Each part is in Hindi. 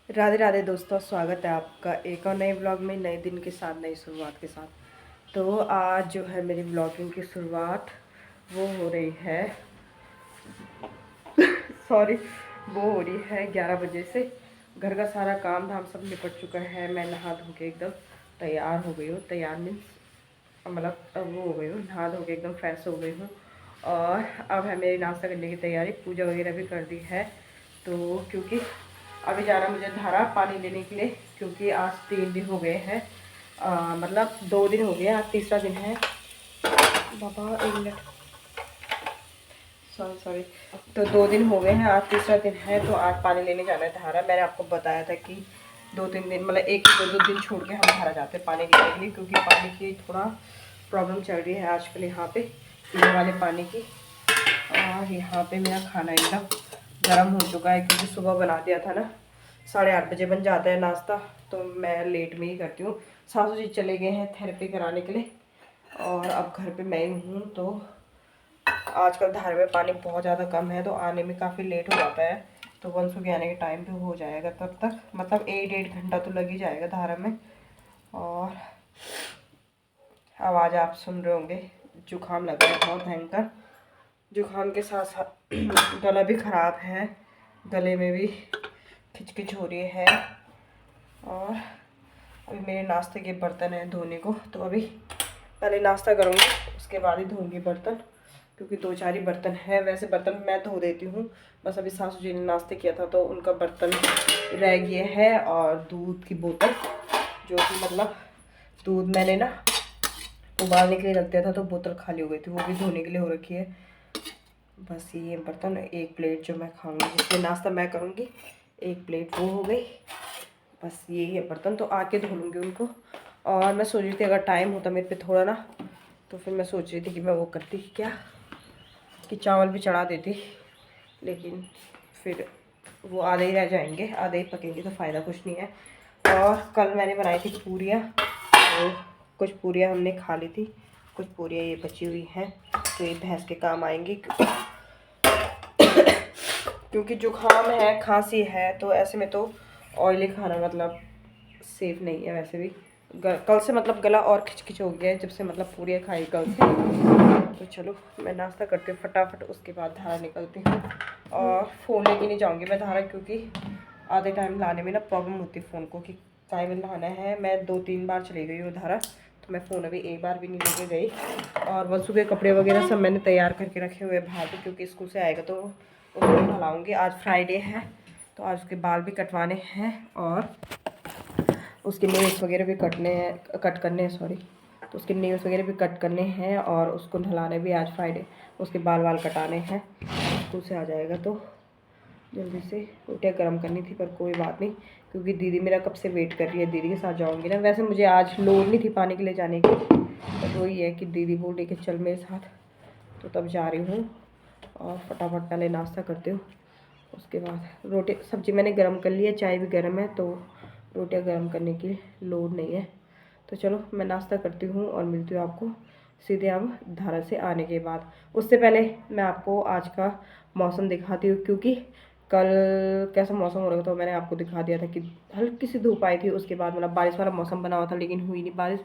राधे राधे दोस्तों, स्वागत है आपका एक और नए ब्लॉग में, नए दिन के साथ, नई शुरुआत के साथ। तो आज जो है मेरी ब्लॉगिंग की शुरुआत वो हो रही है सॉरी, वो हो रही है 11 बजे से। घर का सारा काम धाम सब निपट चुका है। मैं नहा धो के एकदम तैयार हो गई हूँ। तैयार मीन्स मतलब अब वो हो गई हूँ, नहा धो के एकदम फ्रेश हो गई हूँ। और अब है मेरी नाश्ता करने की तैयारी। पूजा वगैरह भी कर दी है। तो क्योंकि अभी जाना मुझे धारा पानी लेने के लिए, क्योंकि आज 3 दिन हो गए हैं। मतलब 2 दिन हो गए, आज तीसरा दिन है। बाबा 1 मिनट, सॉरी सॉरी। तो 2 दिन हो गए हैं, आज तीसरा दिन है। तो आज पानी लेने जाना है धारा। मैंने आपको बताया था कि 2-3 दिन मतलब एक दो दिन छोड़ के हम धारा जाते हैं पानी लेने के लिए, क्योंकि पानी की थोड़ा प्रॉब्लम चल रही है आजकल यहाँ पे, पीने वाले पानी की। और यहाँ पे मेरा खाना एकदम गर्म हो चुका है, क्योंकि सुबह बना दिया था ना। 8:30 बजे बन जाता है नाश्ता, तो मैं लेट में ही करती हूँ। सासू जी चले गए हैं थेरेपी कराने के लिए, और अब घर पे मैं ही हूँ। तो आजकल धार में पानी बहुत ज़्यादा कम है, तो आने में काफ़ी लेट हो जाता है। तो वंशु के आने के टाइम पे हो जाएगा, तब तक मतलब 1-1.5 घंटा तो लग ही जाएगा धारा में। और आवाज़ आप सुन रहे होंगे, जुकाम लगा है बहुत भयंकर। जुकाम के साथ साथ गला भी ख़राब है, गले में भी खिचखिच हो रही है। और अभी मेरे नाश्ते के बर्तन हैं धोने को, तो अभी पहले नाश्ता करूँगी, उसके बाद ही धोऊंगी बर्तन, क्योंकि 2-4 ही बर्तन है। वैसे बर्तन मैं धो देती हूँ, बस अभी सासू जी ने नाश्ते किया था तो उनका बर्तन रह गया है। और दूध की बोतल, जो कि मतलब दूध मैंने ना उबालने के लिए रख दिया था, तो बोतल खाली हो गई थी, वो भी धोने के लिए हो रखी है। बस ये बर्तन, एक प्लेट जो मैं खाऊंगी, जिसमें नाश्ता मैं करूँगी, एक प्लेट वो हो गई। बस यही है बर्तन, तो आके धो लूँगी उनको। और मैं सोच रही थी अगर टाइम होता मेरे पे थोड़ा ना, तो फिर मैं सोच रही थी कि मैं वो करती क्या, कि चावल भी चढ़ा देती, लेकिन फिर वो आधे ही रह जाएंगे, आधे ही पकेंगे तो फ़ायदा कुछ नहीं है। और कल मैंने बनाई थी पूरियाँ, तो कुछ पूरियाँ हमने खा ली थी, कुछ पूरियाँ ये बची हुई हैं, तो ये भैंस के काम आएंगी। क्योंकि जुकाम है, खांसी है, तो ऐसे में तो ऑयली खाना मतलब सेफ नहीं है। वैसे भी कल से मतलब गला और खिचखिच हो गया है, जब से मतलब पूरी खाई कल से। तो चलो मैं नाश्ता करती हूँ फटाफट, उसके बाद धारा निकलती हूँ। और फ़ोन लेके नहीं जाऊँगी मैं धारा, क्योंकि आधे टाइम लाने में ना प्रॉब्लम होती है फ़ोन को, कि टाइम में लाना है। मैं 2-3 बार चली गई हूँ धारा, तो मैं फ़ोन अभी एक बार भी नहीं लेके गई। और वंशु के कपड़े वगैरह सब मैंने तैयार करके रखे हुए बाहर पे, क्योंकि स्कूल से आएगा तो उसको नहलाऊँगी। आज फ्राइडे है, तो आज उसके बाल भी कटवाने हैं, और उसके नेल्स वगैरह भी कट करने हैं, सॉरी। तो उसके नेल्स वगैरह भी कट करने हैं, और उसको नहलाने भी आज फ्राइडे, उसके बाल वाल कटाने हैं। स्कूल से आ जाएगा तो जल्दी से रोटियाँ गर्म करनी थी, पर कोई बात नहीं, क्योंकि दीदी मेरा कब से वेट कर रही है। दीदी के साथ जाऊँगी ना। वैसे मुझे आज लोड नहीं थी पानी के लिए जाने की, पर वही है कि दीदी बोल रही कि चल मेरे साथ, तो तब जा रही हूँ। और फटाफट पहले नाश्ता करती हूँ, उसके बाद रोटी सब्ज़ी मैंने गर्म कर लिया, चाय भी गर्म है, तो रोटियां गर्म करने की लोड नहीं है। तो चलो मैं नाश्ता करती हूँ और मिलती हूँ आपको सीधे अब धारा से आने के बाद। उससे पहले मैं आपको आज का मौसम दिखाती हूँ, क्योंकि कल कैसा मौसम हो रहा था, तो मैंने आपको दिखा दिया था कि हल्की सी धूप आई थी, उसके बाद मतलब बारिश वाला मौसम बना हुआ था, लेकिन हुई नहीं बारिश।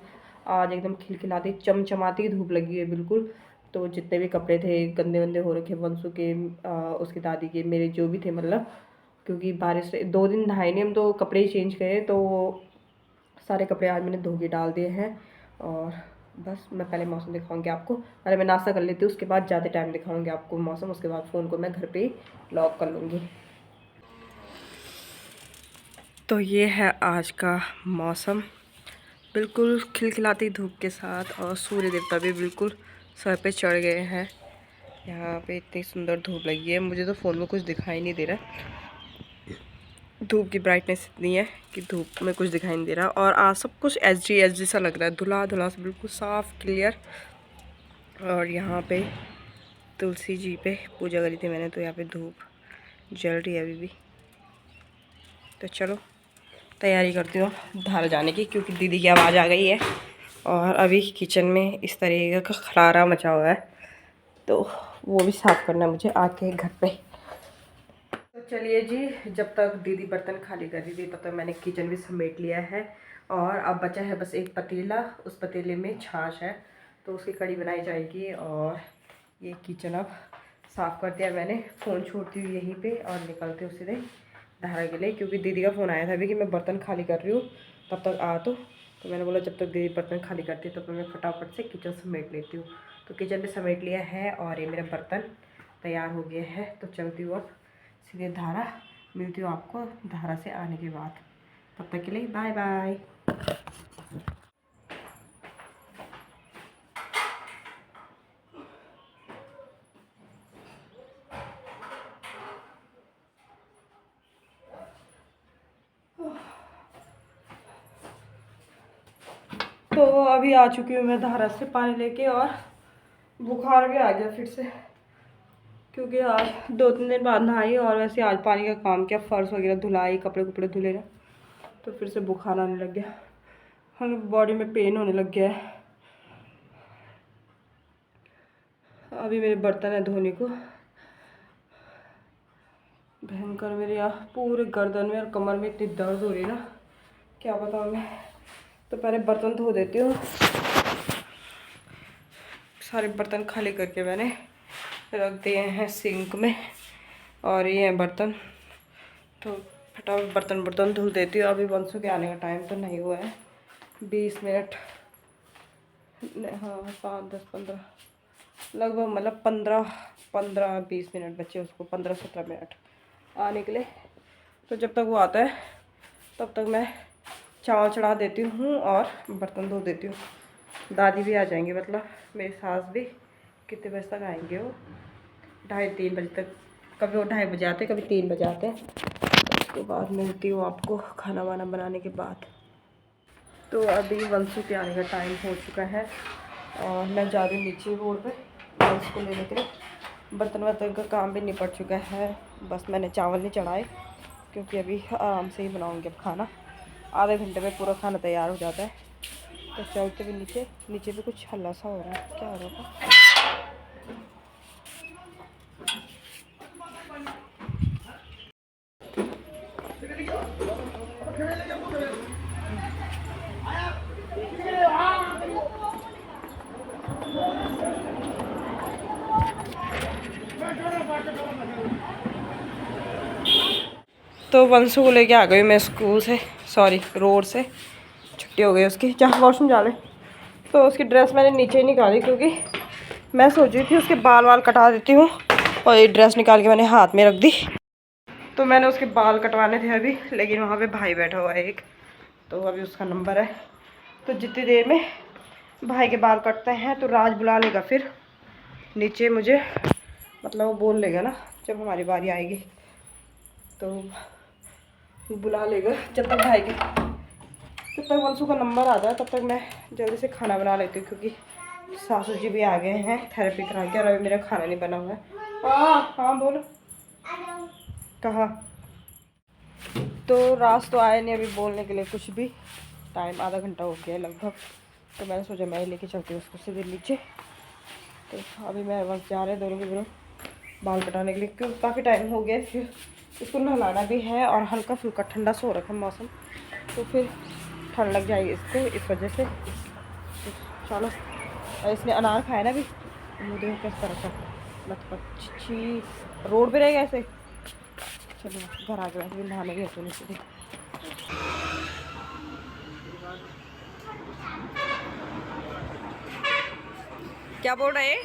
आज एकदम खिलखिलाती चमचमाती धूप लगी है बिल्कुल। तो जितने भी कपड़े थे गंदे वंदे हो रखे, वंशु के, उसकी दादी के, मेरे जो भी थे मतलब, क्योंकि बारिश से 2 दिन नहाए नहीं हम, तो कपड़े ही चेंज करे, तो सारे कपड़े आज मैंने धो के डाल दिए हैं। और बस मैं पहले मौसम दिखाऊंगी आपको, पहले मैं नाश्ता कर लेती हूँ, उसके बाद ज़्यादा टाइम दिखाऊंगी आपको मौसम, उसके बाद फ़ोन को मैं घर पे ही लॉक कर लूँगी। तो ये है आज का मौसम, बिल्कुल खिलखिलाती धूप के साथ, और सूर्य देवता भी बिल्कुल सर पे चढ़ गए हैं। यहाँ पे इतनी सुंदर धूप लगी है, मुझे तो फ़ोन में कुछ दिखाई नहीं दे रहा। धूप की ब्राइटनेस इतनी है कि धूप में कुछ दिखाई नहीं दे रहा, और आज सब कुछ एच डी सा लग रहा है, धुला धुला से बिल्कुल साफ क्लियर। और यहाँ पे तुलसी जी पे पूजा करी थी मैंने, तो यहाँ पे धूप जल रही है अभी भी। तो चलो तैयारी करती हूँ धारा जाने की, क्योंकि दीदी की आवाज़ आ गई है। और अभी किचन में इस तरीके का खलारा मचा हुआ है, तो वो भी साफ़ करना है मुझे आके घर पे। चलिए जी, जब तक दीदी बर्तन खाली कर रही थी तब तक मैंने किचन भी समेट लिया है। और अब बचा है बस एक पतीला, उस पतीले में छाछ है तो उसकी कढ़ी बनाई जाएगी। और ये किचन अब साफ़ कर दिया मैंने। फ़ोन छोड़ती हूँ यहीं पे और निकलते हूँ सीधे धारा के लिए, क्योंकि दीदी का फ़ोन आया था अभी कि मैं बर्तन खाली कर रही हूँ, तब तक आ तो मैंने बोला जब तक दीदी बर्तन खाली करती है तब तक मैं फटाफट से किचन समेट लेती हूँ। तो किचन भी समेट लिया है और ये मेरा बर्तन तैयार हो गया है। तो चलती हूँ अब सीधे धारा, मिलती हूँ आपको धारा से आने के बाद। तब तक के लिए बाय बाय। तो अभी आ चुकी हूँ मैं धारा से पानी लेके, और बुखार भी आ गया फिर से, क्योंकि आज 2-3 दिन बाद नहाई और वैसे आज पानी का काम किया, फर्श वगैरह धुलाई, कपड़े कपड़े धुले ना, तो फिर से बुखार आने लग गया। हम बॉडी में पेन होने लग गया है। अभी मेरे बर्तन है धोने को, भयंकर। मेरे यहाँ पूरे गर्दन में और कमर में इतनी दर्द हो रही है ना, क्या बताऊँ मैं। तो पहले बर्तन धो देती हूँ। सारे बर्तन खाली करके मैंने रख दिए हैं सिंक में, और ये हैं बर्तन। तो फटाफट बर्तन धुल देती हूँ। अभी वंशु के आने का टाइम तो नहीं हुआ है, 20 मिनट, हाँ 5-10-15 लगभग, मतलब 15-20 मिनट बचे उसको, 15-17 मिनट आने के लिए। तो जब तक वो आता है तब तक मैं चावल चढ़ा देती हूँ और बर्तन धो देती हूँ। दादी भी आ जाएंगे, मतलब मेरी सास भी। कितने बजे तक आएंगे वो? 2:30-3 बजे तक। कभी वो 2:30 बजे आते, कभी 3 बजे आते हैं। उसके बाद मिलती हूँ आपको खाना वाना बनाने के बाद। तो अभी वंशु के आने का टाइम हो चुका है और मैं जा रही हूँ नीचे रोड पे वंशु को लेने के लिए। बर्तन वर्तन का काम भी निपट चुका है, बस मैंने चावल नहीं चढ़ाए क्योंकि अभी आराम से ही बनाऊँगी अब खाना। आधे घंटे में पूरा खाना तैयार हो जाता है। तो चलते भी नीचे भी कुछ हल्ला सा हो रहा है, क्या हो रहा था? तो वंशु को लेके आ गई मैं स्कूल से, सॉरी रोड से। छुट्टी हो गई उसकी, जहाँ वॉशरूम जा रहे। तो उसकी ड्रेस मैंने नीचे ही निकाली, क्योंकि मैं सोच रही थी उसके बाल वाल कटा देती हूँ, और ये ड्रेस निकाल के मैंने हाथ में रख दी। तो मैंने उसके बाल कटवाने थे अभी, लेकिन वहाँ पे भाई बैठा हुआ है एक, तो अभी उसका नंबर है। तो जितनी देर में भाई के बाल कटते हैं तो राज बुला लेगा फिर नीचे मुझे, मतलब वो बोल लेगा ना जब हमारी बारी आएगी, तो बुला लेगा। जब तक वंशु का नंबर आ जाए तब तक मैं जल्दी से खाना बना लेती हूँ, क्योंकि सासू जी भी आ गए हैं थेरेपी करा के, और अभी मेरा खाना नहीं बना हुआ है। हाँ बोलो। कहाँ? तो राज तो आए नहीं अभी बोलने के लिए कुछ भी, टाइम आधा घंटा हो गया है लगभग। तो मैंने सोचा मैं ही लेके चलती हूँ उसको सीधे नीचे। तो अभी मैं बस जा रहे हैं दोनों के दोनों बाल कटाने के लिए, क्योंकि काफ़ी टाइम हो गया। फिर इसको नहलाना भी है, और हल्का फुल्का ठंडा सा हो रखा है मौसम, तो फिर ठंड लग जाएगी इसको, इस वजह से। तो चलो, और इसने अनार खाया ना भी, मुँह देखो कैसा रखा, लथपथ छी। रोड पे रहेगा ऐसे। चलो घर आ गया, फिर नहाने गए तो नहीं। क्या बोल रहे हैं?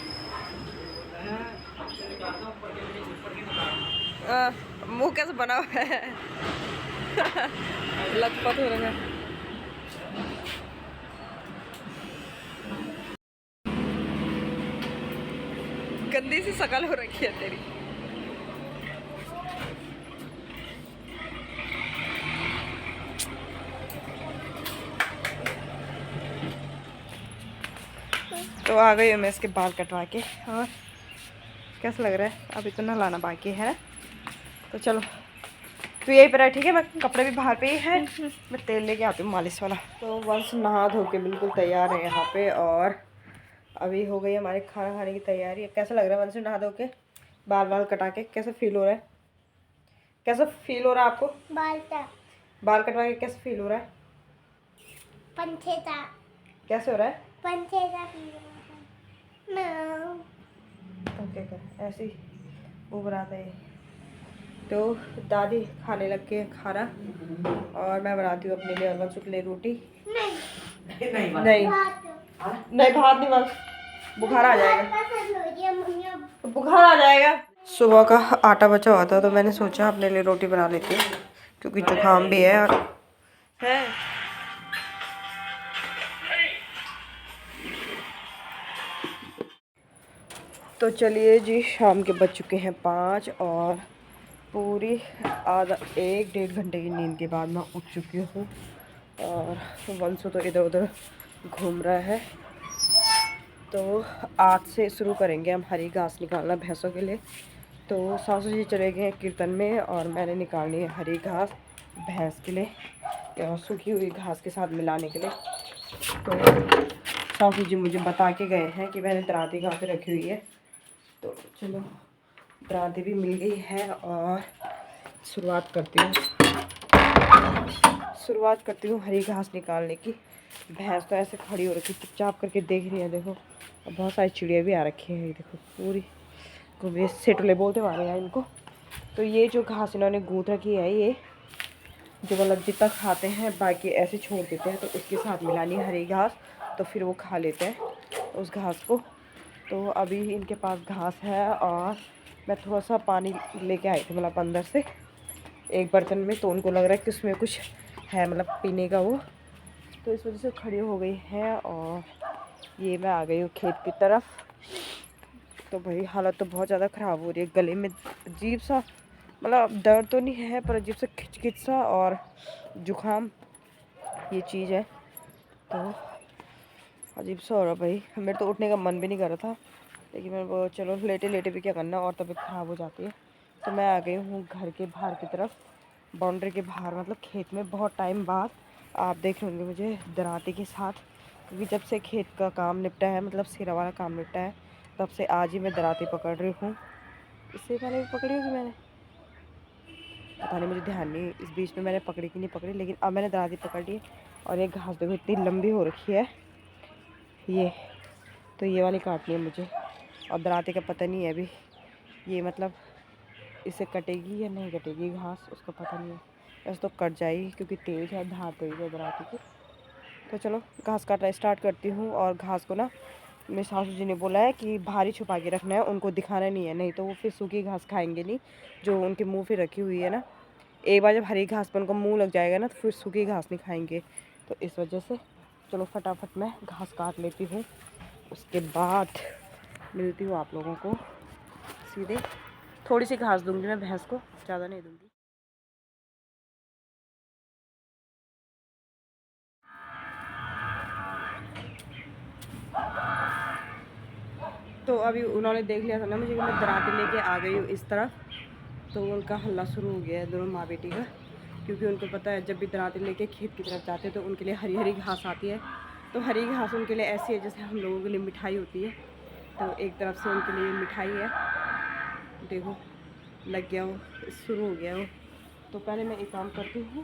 मुंह कैसे बना हुआ है? लथपथ हो रहा है। गंदी सी शकल हो रखी है तेरी। तो आ गई हूँ मैं इसके बाल कटवा के, और कैसा लग रहा है? अभी तो नहलाना बाकी है। तो चलो तो यही पर है, ठीक है। मैं कपड़े भी बाहर पे ही है, मैं तेल लेके आती हूँ मालिश वाला। तो वंश नहा धो के बिल्कुल तैयार है यहाँ पे, और अभी हो गई हमारे खाना खाने की तैयारी। कैसा लग रहा है वंश नहा धो के बाल कटा के? कैसा फील हो रहा है? कैसा फील हो रहा है आपको? बाल कटवा के कैसा फील हो रहा है? पंछेता कैसे हो रहा है? पंछेता ओके ऐसे ही उबर आता है। तो दादी खाने लग के खाना और मैं बनाती हूँ अपने लिए और वंशु के लिए रोटी। नहीं भात नहीं, बस बुखार आ जाएगा, बुखार आ जाएगा। सुबह का आटा बचा हुआ था तो मैंने सोचा अपने लिए रोटी बना लेती हूँ क्योंकि जुकाम भी है और है। तो चलिए जी, शाम के बज चुके हैं 5 और पूरी आधा 1-1.5 घंटे की नींद के बाद मैं उठ चुकी हूँ और वंशु तो इधर उधर घूम रहा है। तो आज से शुरू करेंगे हम हरी घास निकालना भैंसों के लिए। तो सासू जी चले गए कीर्तन में और मैंने निकालनी है हरी घास भैंस के लिए और सूखी हुई घास के साथ मिलाने के लिए। तो सासू जी मुझे बता के गए हैं कि मैंने दराती घास रखी हुई है। तो चलो दराती भी मिल गई है और शुरुआत करती हूँ हरी घास निकालने की। भैंस तो ऐसे खड़ी हो रखी चुपचाप करके देख रही है, देखो। और बहुत सारी चिड़िया भी आ रखी है, देखो पूरी घूमे सेटुले बोलते मारे हैं इनको। तो ये जो घास इन्होंने गूंथ रखी है, ये जो मतलब जितना खाते हैं बाकी ऐसे छोड़ देते हैं, तो उसके साथ मिलानी हरी घास, तो फिर वो खा लेते हैं उस घास को। तो अभी इनके पास घास है और मैं थोड़ा सा पानी लेके आई थी मतलब अंदर से एक बर्तन में, तो उनको लग रहा है कि उसमें कुछ है मतलब पीने का वो, तो इस वजह से खड़ी हो गई है। और ये मैं आ गई हूँ खेत की तरफ। तो भाई हालत तो बहुत ज़्यादा ख़राब हो रही है, गले में अजीब सा मतलब दर्द तो नहीं है पर अजीब सा खिचखिच सा और जुकाम ये चीज़ है। तो अजीब सा हो रहा भाई, मेरे तो उठने का मन भी नहीं कर रहा था, लेकिन मैं चलो लेटे लेटे भी क्या करना और तबीयत ख़राब हो जाती है। तो मैं आ गई हूँ घर के बाहर की तरफ, बाउंड्री के बाहर मतलब खेत में। बहुत टाइम बाद आप देख लेंगे मुझे दराती के साथ, क्योंकि जब से खेत का काम निपटा है मतलब सिरा वाला काम निपटा है, तब से आज ही मैं दराती पकड़ रही हूँ। इससे पहले भी पकड़ी होगी मैंने, पता नहीं, मुझे ध्यान नहीं इस बीच में मैंने पकड़ी कि नहीं पकड़ी, लेकिन अब मैंने दराती पकड़ ली। और ये घास देखो इतनी लंबी हो रखी है ये, तो ये वाली काटनी है मुझे। और दराती का पता नहीं है अभी ये मतलब इसे कटेगी या नहीं कटेगी घास, उसका पता नहीं है। वैसे तो कट जाएगी क्योंकि तेज़ है, धार तेज़ है दराती की। तो चलो घास काटना स्टार्ट करती हूँ। और घास को ना मेरे सासू जी ने बोला है कि भारी छुपा के रखना है, उनको दिखाना नहीं है, नहीं तो वो फिर सूखी घास खाएंगे नहीं जो उनके मुंह पे रखी हुई है ना। एक बार जब हरी घास पर उनका मुंह लग जाएगा ना तो फिर सूखी घास नहीं खाएंगे। तो इस वजह से चलो फटाफट मैं घास काट लेती हूँ, उसके बाद मिलती हूँ आप लोगों को सीधे। थोड़ी सी घास दूंगी मैं भैंस को, ज़्यादा नहीं दूंगी। तो अभी उन्होंने देख लिया था ना मुझे कि मैं दराती लेके आ गई हूँ इस तरफ, तो उनका हल्ला शुरू हो गया है दोनों माँ बेटी का, क्योंकि उनको पता है जब भी दराती लेके खेत की तरफ जाते हैं तो उनके लिए हरी हरी घास आती है। तो हरी घास उनके लिए ऐसी है जैसे हम लोगों के लिए मिठाई होती है, तो एक तरफ से उनके लिए मिठाई है। देखो लग गया वो, शुरू हो गया वो। तो पहले मैं एक काम करती हूँ,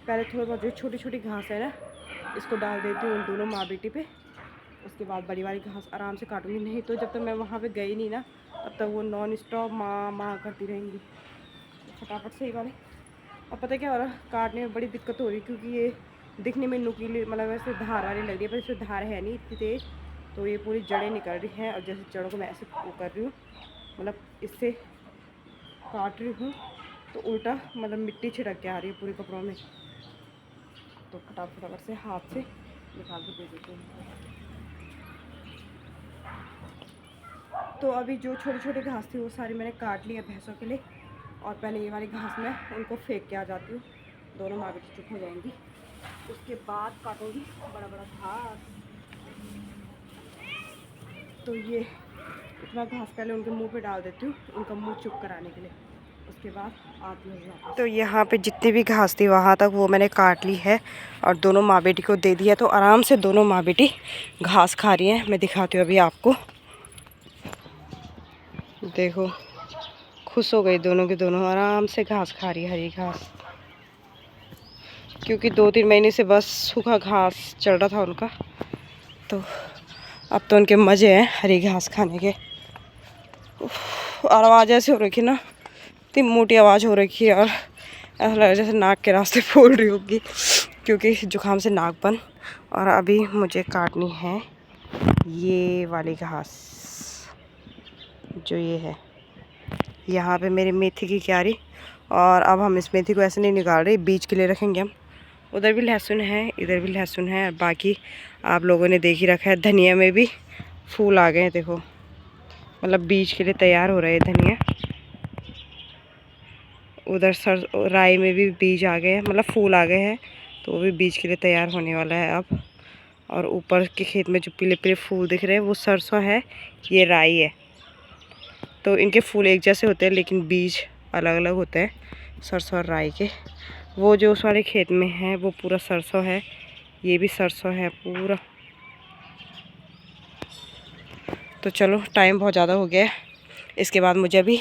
पहले थोड़ी बहुत जो छोटी छोटी घास है ना इसको डाल देती हूँ उन दोनों माँ बेटी पे। उसके बाद बड़ी वाली घास आराम से काटूंगी, नहीं तो जब तक मैं वहाँ पे गई नहीं ना तब तक वो नॉन स्टॉप माँ माँ करती रहेंगी। फटाफट से ही वाले। अब पता क्या हो रहा, काटने में बड़ी दिक्कत हो रही क्योंकि ये दिखने में नुकीली मतलब वैसे धार वाली लग रही है, पर इसमें धार है नहीं इतनी तेज़। तो ये पूरी जड़ें निकल रही हैं और जैसे जड़ों को मैं ऐसे वो कर रही हूँ, मतलब इससे काट रही हूँ तो उल्टा मतलब मिट्टी छिड़क के आ रही है पूरे कपड़ों में। तो फटाफट से हाथ से निकाल के दे देती हूँ। तो अभी जो छोटी छोटी घास थी वो सारी मैंने काट ली है भैंसों के लिए। और पहले ये वाली घास मैं उनको फेंक के आ जाती हूँ, दोनों माँ बेटी चुप हो जाएंगी, उसके बाद काटूंगी बड़ा बड़ा घास। तो ये इतना घास पहले उनके मुंह पे डाल देती हूँ उनका मुंह चुप कराने के लिए, उसके बाद आती हूँ। तो यहाँ पे जितनी भी घास थी वहाँ तक वो मैंने काट ली है और दोनों माँ बेटी को दे दिया। तो आराम से दोनों माँ बेटी घास खा रही हैं। मैं दिखाती हूँ अभी आपको, देखो खुश हो गई, दोनों के दोनों आराम से घास खा रही है, हरी घास। क्योंकि 2-3 महीने से बस सूखा घास चल रहा था उनका, तो अब तो उनके मज़े हैं हरी घास खाने के। और आवाज़ ऐसे हो रखी ना, इतनी मोटी आवाज़ हो रखी है, और ऐसा लग रहा है जैसे नाक के रास्ते फूल रही होगी, क्योंकि जुकाम से नाक बंद। और अभी मुझे काटनी है ये वाली घास, जो ये है यहाँ पे मेरी मेथी की क्यारी। और अब हम इस मेथी को ऐसे नहीं निकाल रहे, बीज के लिए रखेंगे हम। उधर भी लहसुन है, इधर भी लहसुन है, बाकी आप लोगों ने देख ही रखा है, धनिया में भी फूल आ गए हैं, देखो, मतलब बीज के लिए तैयार हो रहे हैं धनिया। उधर राई में भी बीज आ गए हैं, मतलब फूल आ गए हैं, तो वो भी बीज के लिए तैयार होने वाला है अब। और ऊपर के खेत में जो पीले पीले फूल दिख रहे हैं वो सरसों है, ये राई है। तो इनके फूल एक जैसे होते हैं लेकिन बीज अलग अलग होते हैं सरसों और राई के। वो जो उस वाले खेत में है वो पूरा सरसों है, ये भी सरसों है पूरा। तो चलो, टाइम बहुत ज़्यादा हो गया है, इसके बाद मुझे अभी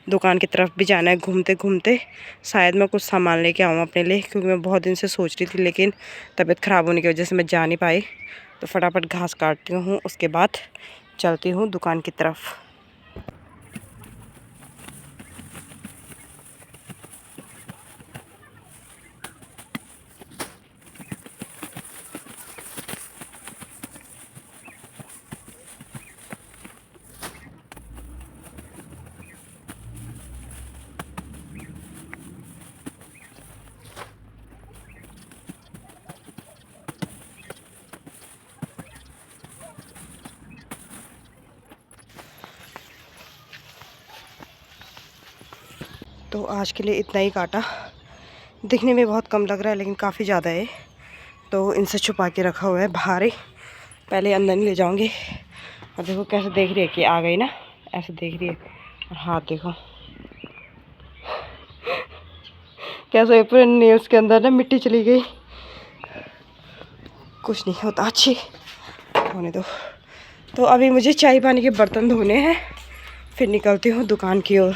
दुकान की तरफ भी जाना है। घूमते घूमते शायद मैं कुछ सामान लेके आऊँ अपने लिए, क्योंकि मैं बहुत दिन से सोच रही थी, लेकिन तबीयत ख़राब होने की वजह से मैं जा नहीं पाई। तो फटाफट घास काटती हूँ, उसके बाद चलती हूँ दुकान की तरफ। तो आज के लिए इतना ही काटा। दिखने में बहुत कम लग रहा है लेकिन काफ़ी ज़्यादा है, तो इनसे छुपा के रखा हुआ है बाहर ही, पहले अंदर नहीं ले जाऊंगी। और देखो कैसे देख रही है कि आ गई ना, ऐसे देख रही है। और हाथ देखो कैसे पूरे नेल्स के अंदर ना मिट्टी चली गई। कुछ नहीं होता, अच्छी होने दो। तो अभी मुझे चाय पानी के बर्तन धोने हैं, फिर निकलती हूँ दुकान की ओर।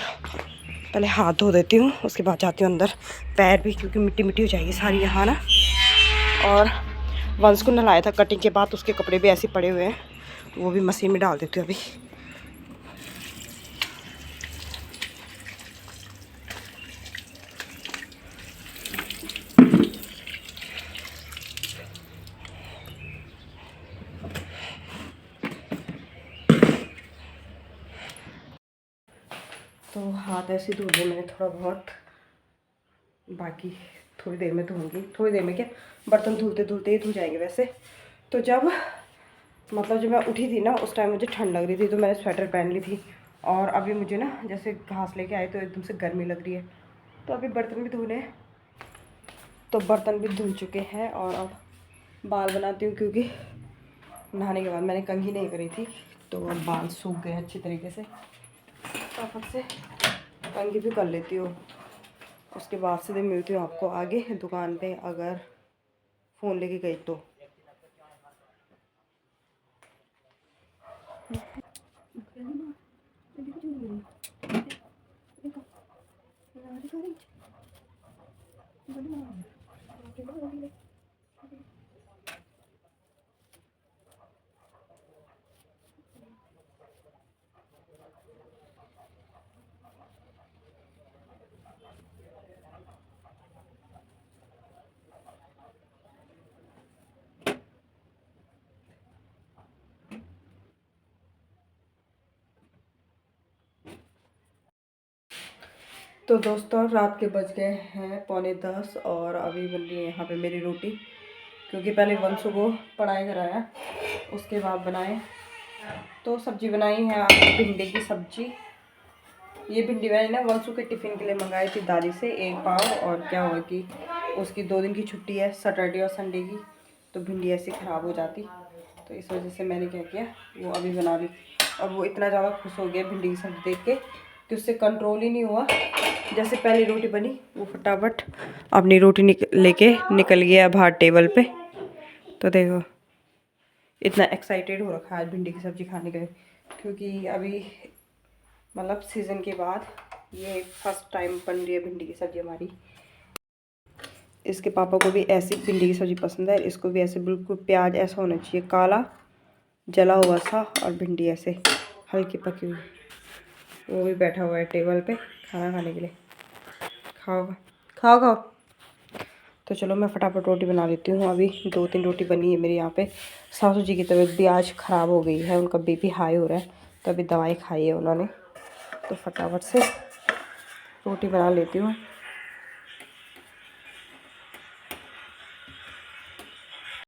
पहले हाथ धो देती हूँ, उसके बाद जाती हूँ अंदर, पैर भी, क्योंकि मिट्टी मिट्टी हो जाएगी सारी यहाँ ना। और वंश को नहलाया था कटिंग के बाद, उसके कपड़े भी ऐसे पड़े हुए हैं, वो भी मशीन में डाल देती हूँ अभी। तो हाथ ऐसे धो दिए मैंने थोड़ा बहुत, बाकी थोड़ी देर में धोऊंगी। थोड़ी देर में क्या, बर्तन धुलते धुलते ही धो जाएंगे वैसे। तो जब मतलब जब मैं उठी थी ना, उस टाइम मुझे ठंड लग रही थी, तो मैंने स्वेटर पहन ली थी। और अभी मुझे ना जैसे घास लेके आए तो एकदम से गर्मी लग रही है, तो अभी बर्तन भी धुले हैं। तो बर्तन भी धुल चुके हैं, और अब बाल बनाती हूँ, क्योंकि नहाने के बाद मैंने कंघी नहीं करी थी, तो अब बाल सूख गए अच्छी तरीके से। फटाफट से कंघी भी कर लेती हूँ, उसके बाद सीधे मिलती हूँ आपको आगे दुकान पे, अगर फ़ोन लेके गई तो। तो दोस्तों, रात के बज गए हैं 9:45, और अभी बन रही है यहाँ पे मेरी रोटी, क्योंकि पहले वंशु को पढ़ाई कराया, उसके बाद बनाए। तो सब्जी बनाई है आज भिंडी की सब्जी। ये भिंडी मैंने ना वंशु के टिफ़िन के लिए मंगाई थी दादी से 1 पाव, और क्या हुआ कि उसकी 2 दिन की छुट्टी है, सैटरडे और संडे की, तो भिंडी ऐसी ख़राब हो जाती, तो इस वजह से मैंने क्या किया, वो अभी बना ली। और वो इतना ज़्यादा खुश हो गया भिंडी की सब्ज़ी देख के कि उससे कंट्रोल ही नहीं हुआ। जैसे पहली रोटी बनी, वो फटाफट अपनी रोटी लेके निकल गया बाहर टेबल पे। तो देखो इतना एक्साइटेड हो रखा है आज भिंडी की सब्ज़ी खाने के लिए, क्योंकि अभी मतलब सीज़न के बाद ये फर्स्ट टाइम बन रही है भिंडी की सब्ज़ी हमारी। इसके पापा को भी ऐसी भिंडी की सब्ज़ी पसंद है, इसको भी ऐसे बिल्कुल प्याज ऐसा होना चाहिए काला जला हुआ सा, और भिंडी ऐसे हल्की पकी हुई। वो भी बैठा हुआ है टेबल पे खाना खाने के लिए। खाओ खाओ खाओ। तो चलो मैं फटाफट रोटी बना लेती हूँ। अभी 2-3 रोटी बनी है मेरी यहाँ पे। सासू जी की तबीयत भी आज ख़राब हो गई है, उनका बीपी हाई हो रहा है, तो अभी दवाई खाई है उन्होंने। तो फटाफट से रोटी बना लेती हूँ।